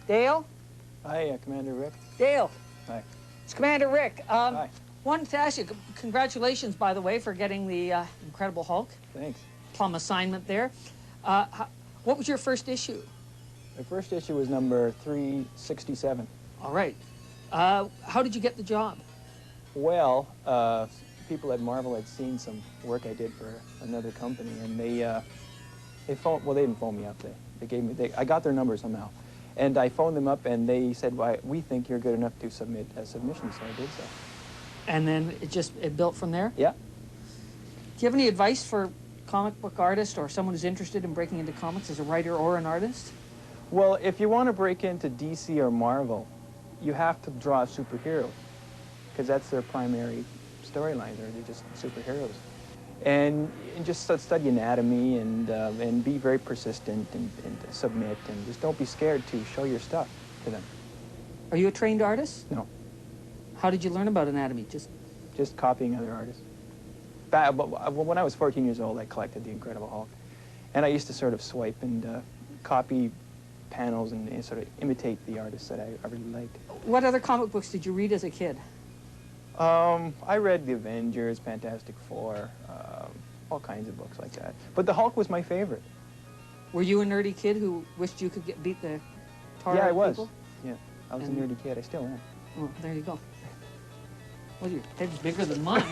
Dale? Hi, Commander Rick. Dale. Hi. It's Commander Rick. Hi. Wanted to ask you, congratulations, by the way, for getting the Incredible Hulk. Thanks. Plum assignment there. What was your first issue? My first issue was number 367. All right. How did you get the job? Well, people at Marvel had seen some work I did for another company, and they phoned. Well, they didn't phone me up. They gave me. I got their number somehow, and I phoned them up, and they said, "Well, we think you're good enough to submit a submission." So I did so. And then it built from there? Yeah. Do you have any advice for comic book artist or someone who's interested in breaking into comics as a writer or an artist? Well, if you want to break into DC or Marvel, you have to draw superheroes, because that's their primary storyline. They're just superheroes. And just study anatomy and be very persistent and submit, and just don't be scared to show your stuff to them. Are you a trained artist? No. How did you learn about anatomy? Just copying other artists. When I was 14 years old, I collected the Incredible Hulk. And I used to sort of swipe and copy panels and sort of imitate the artists that I really liked. What other comic books did you read as a kid? I read The Avengers, Fantastic Four, all kinds of books like that. But the Hulk was my favorite. Were you a nerdy kid who wished you could beat the tar Yeah, out I of was. people? Yeah, I was a nerdy kid. I still am. Oh, there you go. Well, your head's bigger than mine.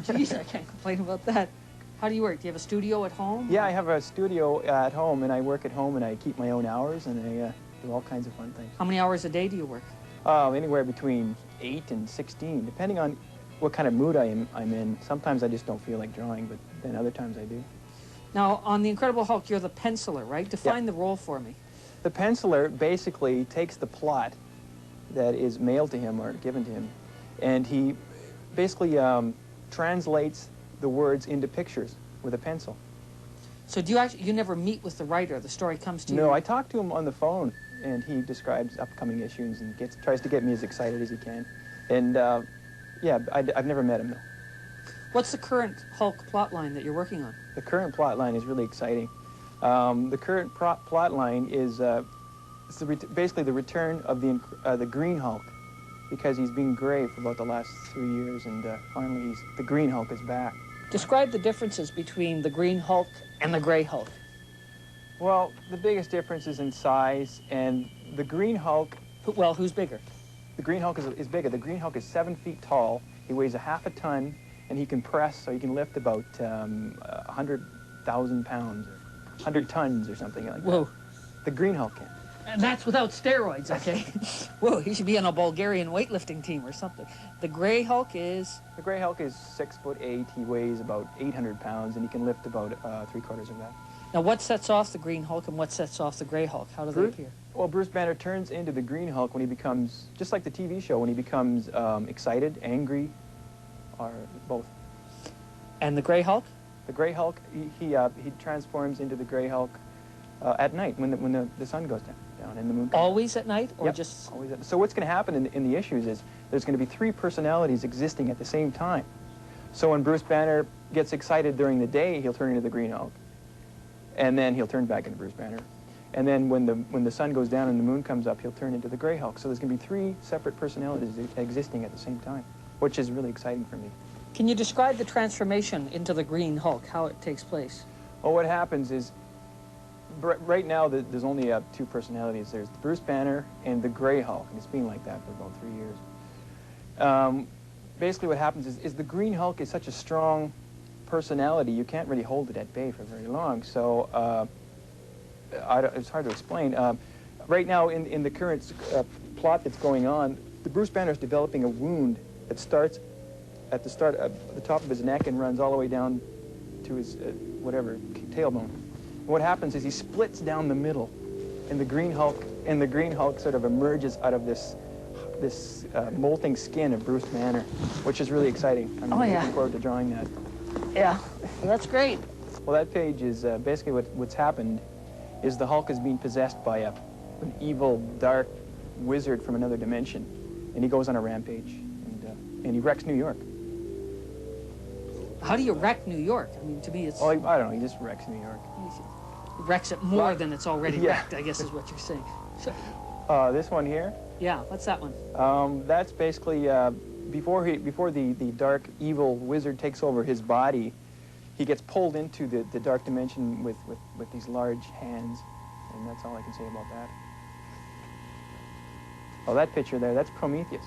Geez, I can't complain about that. How do you work? Do you have a studio at home? Yeah, I have a studio at home, and I work at home, and I keep my own hours, and I do all kinds of fun things. How many hours a day do you work? Anywhere between 8 and 16, depending on what kind of mood I'm in. Sometimes I just don't feel like drawing, but then other times I do. Now, on The Incredible Hulk, you're the penciler, right? Define the role for me. The penciler basically takes the plot that is mailed to him or given to him, and he basically translates the words into pictures with a pencil. So you never meet with the writer? The story comes to you? No, I talk to him on the phone, and he describes upcoming issues and tries to get me as excited as he can. And yeah, I've never met him, though. What's the current Hulk plot line that you're working on? The current plot line is really exciting. The current plot line is basically the return of the Green Hulk, because he's been gray for about the last 3 years, and finally the Green Hulk is back. Describe the differences between the Green Hulk and the Gray Hulk. Well, the biggest difference is in size, and the Green Hulk... Well, who's bigger? The Green Hulk is bigger. The Green Hulk is 7 feet tall. He weighs a half a ton, and he can press, so he can lift about 100,000 pounds, or 100 tons or something like that. Whoa. The Green Hulk can. And that's without steroids, okay? Whoa, he should be on a Bulgarian weightlifting team or something. The Gray Hulk is? The Gray Hulk is 6'8". He weighs about 800 pounds, and he can lift about 3/4 of that. Now, what sets off the Green Hulk and what sets off the Gray Hulk? How do they appear? Well, Bruce Banner turns into the Green Hulk when he becomes, just like the TV show, when he becomes excited, angry, or both. And the Gray Hulk? The Gray Hulk, he transforms into the Gray Hulk at night when the sun goes down and the moon comes Always at night, or yep, just? Always. So what's going to happen in the issues is there's going to be 3 personalities existing at the same time. So when Bruce Banner gets excited during the day, he'll turn into the Green Hulk, and then he'll turn back into Bruce Banner. And then when the sun goes down and the moon comes up, he'll turn into the Gray Hulk. So there's going to be 3 separate personalities existing at the same time, which is really exciting for me. Can you describe the transformation into the Green Hulk, how it takes place? Well, what happens is, right now there's only 2 personalities. There's Bruce Banner and the Gray Hulk, and it's been like that for about 3 years. Basically what happens is the Green Hulk is such a strong personality, you can't really hold it at bay for very long. So it's hard to explain. Right now, in the current plot that's going on, the Bruce Banner is developing a wound that starts at the top of his neck and runs all the way down to his tailbone. And what happens is he splits down the middle, and the Green Hulk sort of emerges out of this molting skin of Bruce Banner, which is really exciting. I'm looking forward to drawing that. Yeah, that's great. Well, that page is basically what's happened is the Hulk is being possessed by an evil, dark wizard from another dimension, and he goes on a rampage, and he wrecks New York. How do you wreck New York? I mean, to me, it's... Oh, I don't know, he just wrecks New York. He wrecks it more than it's already wrecked, I guess is what you're saying. So, This one here, Yeah, what's that one? that's basically before the dark evil wizard takes over his body, he gets pulled into the dark dimension with these large hands, and that's all I can say about that. Oh, that picture there, that's Prometheus.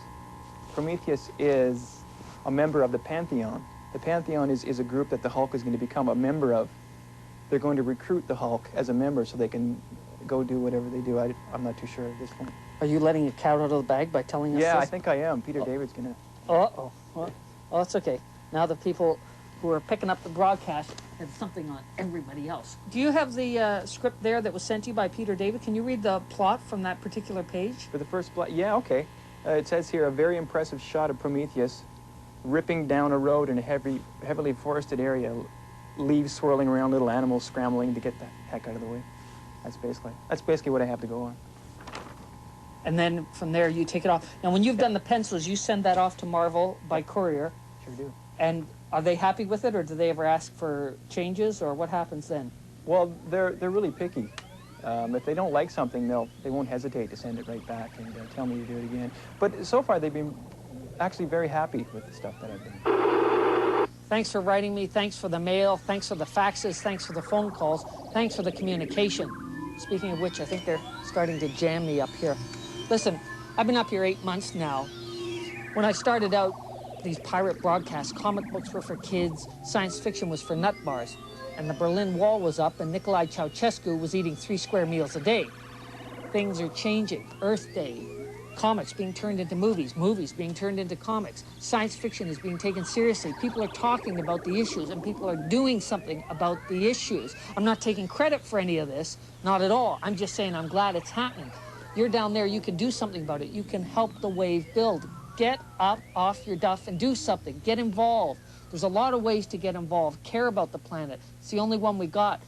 Prometheus is a member of the Pantheon. The Pantheon is a group that the Hulk is going to become a member of. They're going to recruit the Hulk as a member so they can go do whatever they do. I'm not too sure at this point. Are you letting a cat out of the bag by telling us Yeah, this? I think I am. Peter David's going to... Uh-oh. Well, that's okay. Now the people who are picking up the broadcast have something on everybody else. Do you have the script there that was sent to you by Peter David? Can you read the plot from that particular page? For the first plot, yeah, okay. It says here, a very impressive shot of Prometheus ripping down a road in a heavily forested area, leaves swirling around, little animals scrambling to get the heck out of the way. That's basically what I have to go on. And then from there you take it off. Now when you've done the pencils, you send that off to Marvel by courier. Sure do. And are they happy with it, or do they ever ask for changes, or what happens then? Well, they're really picky. If they don't like something, they won't hesitate to send it right back and tell me to do it again. But so far they've been actually very happy with the stuff that I've done. Thanks for writing me. Thanks for the mail. Thanks for the faxes. Thanks for the phone calls. Thanks for the communication. Speaking of which, I think they're starting to jam me up here. Listen, I've been up here 8 months now. When I started out, these pirate broadcasts, comic books were for kids, science fiction was for nut bars, and the Berlin Wall was up, and Nicolae Ceausescu was eating 3 square meals a day. Things are changing. Earth Day, comics being turned into movies, movies being turned into comics. Science fiction is being taken seriously. People are talking about the issues, and people are doing something about the issues. I'm not taking credit for any of this, not at all. I'm just saying I'm glad it's happening. You're down there, you can do something about it. You can help the wave build. Get up off your duff and do something. Get involved. There's a lot of ways to get involved. Care about the planet. It's the only one we got.